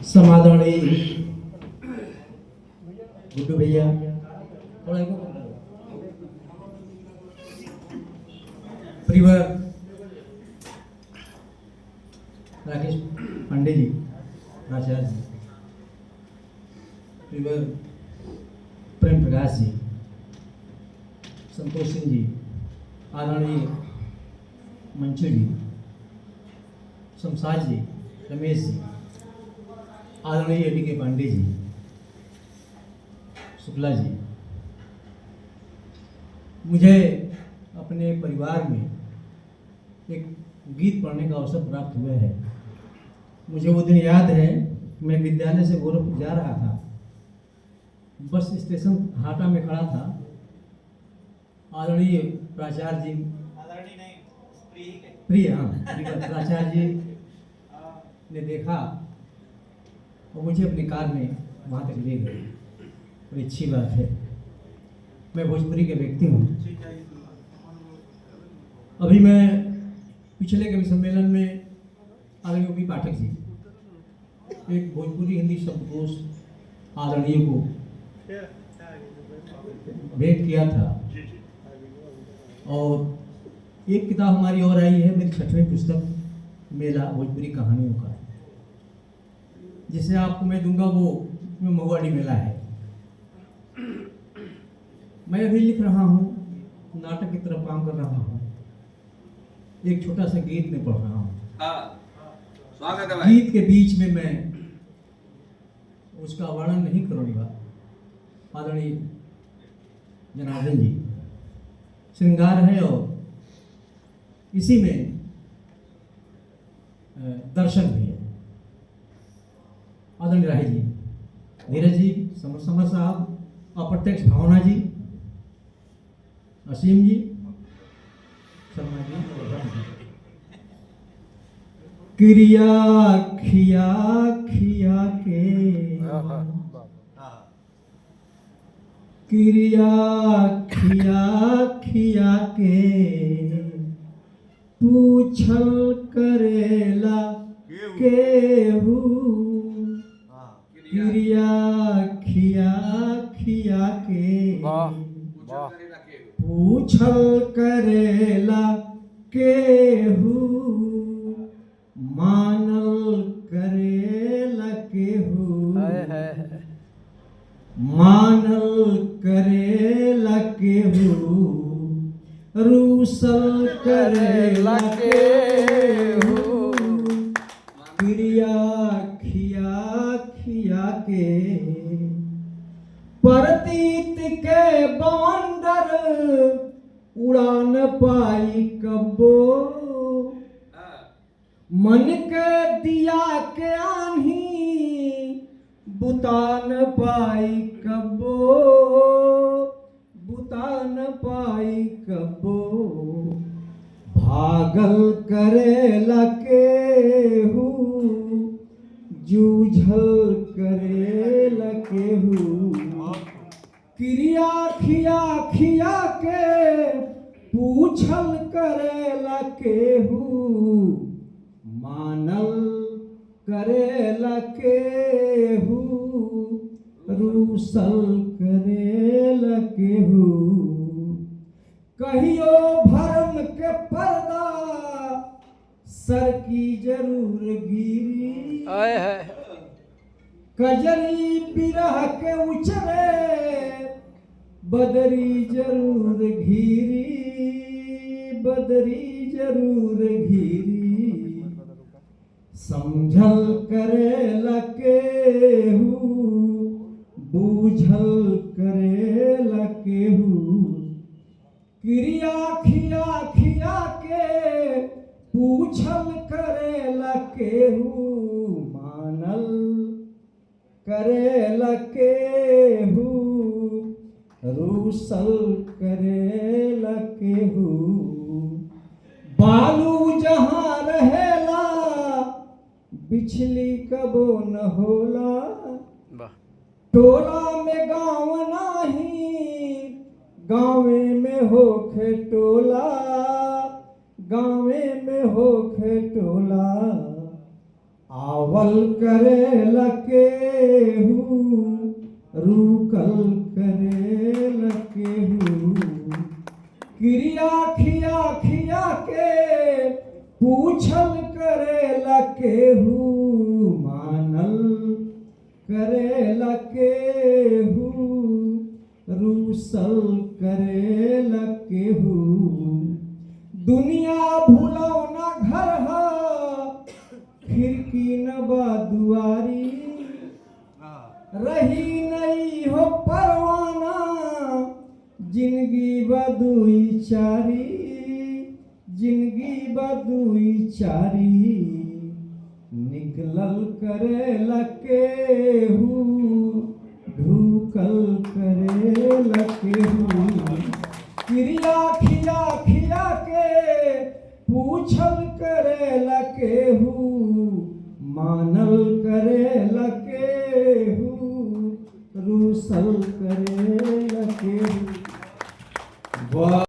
समाधानी गुड्डू भैया प्रिवर राकेश पांडे जी, आचार्य जी, प्रिवर प्रेम प्रकाश जी, संतोष सिंह जी, आदरणीय मंचू जी, शमशाद जी, रमेश जी, आदरणीय डी के पांडे जी, शुक्ला जी, मुझे अपने परिवार में एक गीत पढ़ने का अवसर प्राप्त हुआ है। मुझे वो दिन याद है, मैं विद्यालय से गोरखपुर जा रहा था, बस स्टेशन हाटा में खड़ा था। आदरणीय प्राचार्य जी, आदरणीय नहीं प्रिय, हाँ, प्राचार्य जी ने देखा और मुझे अपनी कार में वहाँ तक ले गए। बड़ी अच्छी बात है, मैं भोजपुरी के व्यक्ति हूँ। अभी मैं पिछले कवि सम्मेलन में आदरणीय योगी पाठक जी एक भोजपुरी हिंदी शब्दकोश आदरणीय को भेंट किया था, और एक किताब हमारी और आई है, मेरी 6वीं पुस्तक मेला भोजपुरी कहानियों का, जिसे आपको मैं दूंगा। वो महुआडी मेला है। मैं अभी लिख रहा हूँ, नाटक की तरफ काम कर रहा हूँ, एक छोटा सा गीत में पढ़ रहा हूँ। स्वागत है। गीत के बीच में मैं उसका वर्णन नहीं करूँगा। आदरणीय जनार्दन जी, श्रृंगार है और इसी में दर्शन भी है। आदरणीय राही जी, धीरज जी, समर साहब, अप्रत्यक्ष भावना जी, असीम जी, शर्मा जी, क्रिया खिया खिया के, क्रिया खिया खिया के, पूछल करेला केहू, क्रिया खिया खिया के, पूछल करेला केहू, मानल करेला केहू, मानल करेला केहू, रूसल करेला केहू, क्रिया खिया खिया के, परतीत के बवंडर उड़ान पाई कबो, मन के दिया के आन्ही बुतान पाई कबो, बुतान पाई कबो, भागल करेला केहू, जूझल करेला केहू, क्रिया खिया खिया के, पूछल करेला केहू, मानल करेला केहू, रूसल करेला केहू, कहियो भरम के पर्दा सर की जरूर गिरी, कजरी बिरह के उचरे बदरी जरूर घिरी, बदरी जरूर घिरी, समझल करेला केहू, बूझल करेला केहू, क्रिया खिया खिया के, पूछल करेला केहू, मानल करेला केहू, रूसल करेला केहू, बालू जहाँ रहेला बिछली कबो न होला, टोला में गाँव नाही, गाँवे में होखे टोला, गाँवे में होखे टोला, आवल करे लकेहू रूकल करे लकेहू क्रिया खिया खिया के पूछल करे लकेहू मानल करे लकेहू रूसल करे लकेहू दुनिया भूलौना घर है खिड़की न बा दुआरी रही नहीं हो परवाना जिंदगी बदुई चारी जिंदगी बदुई चारी निकलल करे लकेहू ढूकल करे लकेहू क्रिया खिया खिया के पूछल करे लकेहू मानल करे लकेहू रूसल करे लकेहू।